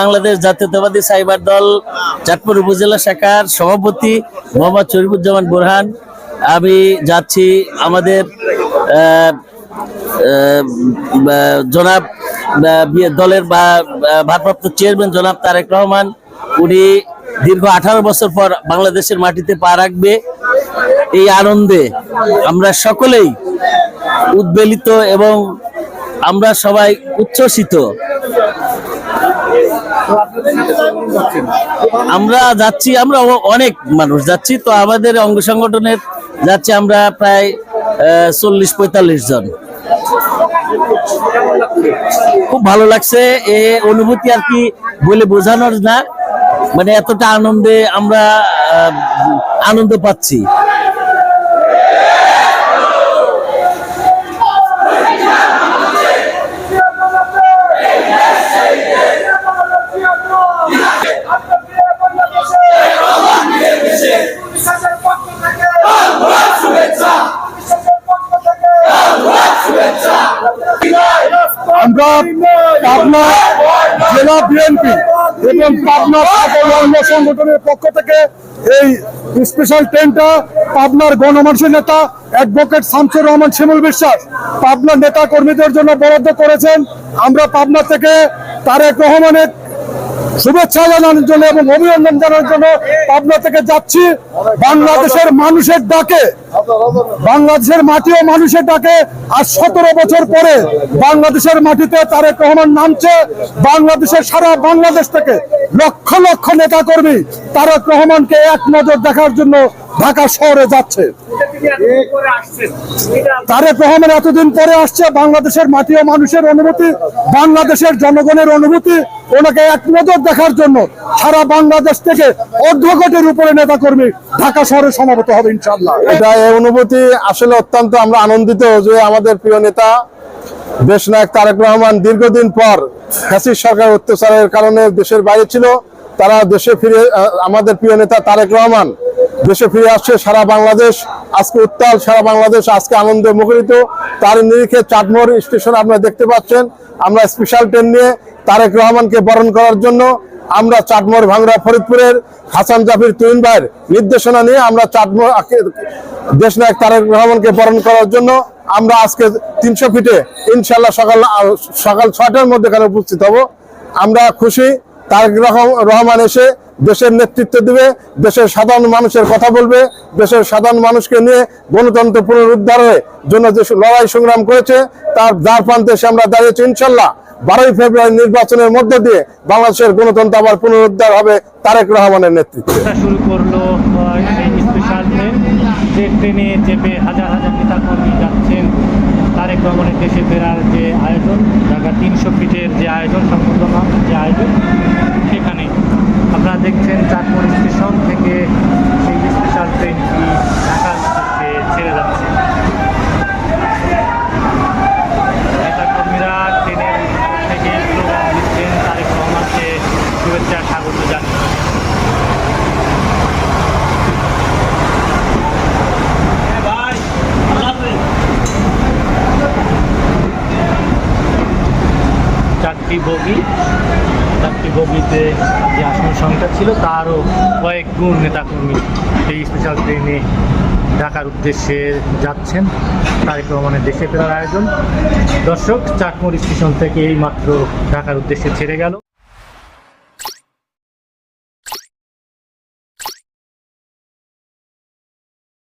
বাংলাদেশ জাতীয়তাবাদী সাইবার দল চাঁদপুর উপজেলা শাখার সভাপতি মোহাম্মদ শরীফুজ্জামান বোরহান। আমি যাচ্ছি আমাদের জনাব দলের ভারপ্রাপ্ত চেয়ারম্যান জনাব তারেক রহমান, উনি দীর্ঘ 18 বছর পর বাংলাদেশের মাটিতে পা রাখবে। এই আনন্দে আমরা সকলেই উদ্বেলিত এবং আমরা সবাই উচ্ছ্বসিত। আমরা যাচ্ছি, আমরা অনেক মানুষ যাচ্ছি, তো আমাদের অঙ্গ সংগঠনের যাচ্ছি আমরা প্রায় 40-45 জন। খুব ভালো লাগছে, এ অনুভূতি আর কি বলে বোঝানোর না, মানে এতটা আনন্দে আমরা আনন্দ পাচ্ছি। আমরা পাবনা জেলা বিএনপি এবং পাবনা অঙ্গ সংগঠনের পক্ষ থেকে এই স্পেশাল ট্রেনটা পাবনার গণমানুষের নেতা অ্যাডভোকেট শামসুর রহমান শিমুল বিশ্বাস পাবনার নেতা কর্মীদের জন্য বরাদ্দ করেছেন। আমরা পাবনা থেকে তারেক রহমানের শুভেচ্ছা জানানোর জন্য এবং অভিনন্দন জানানোর জন্য পাবনা থেকে যাচ্ছি। বাংলাদেশের মানুষের ডাকে, বাংলাদেশের মাটি ও মানুষের ডাকে আজ 17 বছর পরে বাংলাদেশের মাটিতে তারেক রহমান নামছে। বাংলাদেশের সারা বাংলাদেশ থেকে লক্ষ লক্ষ নেতা কর্মী তারেক রহমানকে এক নজর দেখার জন্য ঢাকা শহরে যাচ্ছে। তারেক রহমান এতদিন পরে আসছে, বাংলাদেশের মাটি ও মানুষের অনুভূতি, বাংলাদেশের জনগণের অনুভূতি, ওনাকে এক নজর দেখার জন্য সারা বাংলাদেশ থেকে অর্ধকোটির উপরে নেতা কর্মী ঢাকা শহরে সমাবেত হবে ইনশাআল্লাহ। এটা এই অনুভূতি আসলে অত্যন্ত আমরা আনন্দিত যে আমাদের প্রিয় নেতা দেশনায়ক তারেক রহমান দীর্ঘদিন পর ফ্যাসিস্ট সরকার অত্যাচারের কারণে দেশের বাইরে ছিল, তারা দেশে ফিরে, আমাদের প্রিয় নেতা তারেক রহমান দেশে ফিরে আসছে। সারা বাংলাদেশ আজকে উত্তাল, সারা বাংলাদেশ আজকে আনন্দে মুখরিত। তার নিরিখে চাটমোহর স্টেশন আপনারা দেখতে পাচ্ছেন, আমরা স্পেশাল ট্রেন নিয়ে তারেক রহমানকে বরণ করার জন্য আমরা চাটমোহর ভাঙ্গড়া ফরিদপুরের হাসান জাফির তুহিন ভাইয়ের নির্দেশনা নিয়ে আমরা চাটমোহর দেশনায়ক তারেক রহমানকে বরণ করার জন্য আমরা আজকে 300 ফিটে ইনশাল্লাহ সকাল 6টার মধ্যে এখানে উপস্থিত হব। আমরা খুশি, তারেক রহমান এসে দেশের নেতৃত্ব দিবে, দেশের সাধারণ মানুষের কথা বলবে, দেশের সাধারণ মানুষকে নিয়ে গণতন্ত্র পুনরুদ্ধারের জন্য যে লড়াই সংগ্রাম করেছে তার দ্বার প্রান্তে এসে আমরা দাঁড়িয়েছি। ইনশাল্লাহ 12ই ফেব্রুয়ারি নির্বাচনের মধ্য দিয়ে বাংলাদেশের গণতন্ত্র আবার পুনরুদ্ধার হবে তারেক রহমানের নেতৃত্বে। শুরু করলো এই স্পেশাল ট্রেন, যে ট্রেনে চেপে হাজার হাজার নেতাকর্মী যাচ্ছেন তারেক রহমানের দেশে ফেরার যে আয়োজন, ঢাকা 300 ফিটের যে আয়োজন, সংবর্ধনা যে আয়োজন, সেখানে আপনারা দেখছেন চাঁদপুর স্টেশন থেকে সেই স্পেশাল ট্রেনটি ঢাকার উদ্দেশ্যে ছেড়ে যাচ্ছে। নেতাকর্মীরা ট্রেনের থেকে স্লোগান দিচ্ছেন, তারেক রহমানকে শুভেচ্ছা স্বাগত জানাচ্ছেন। চারটি বগিতে যে আসন সংখ্যা ছিল তারও কয়েক গুণ নেতাকর্মী এই স্পেশাল ট্রেনে ঢাকার উদ্দেশ্যে যাচ্ছেন। তারেক রহমানের দেশে ফেরার আয়োজন। দর্শক, চাটমোহর স্টেশন থেকে এই মাত্র ঢাকার উদ্দেশ্যে ছেড়ে গেল।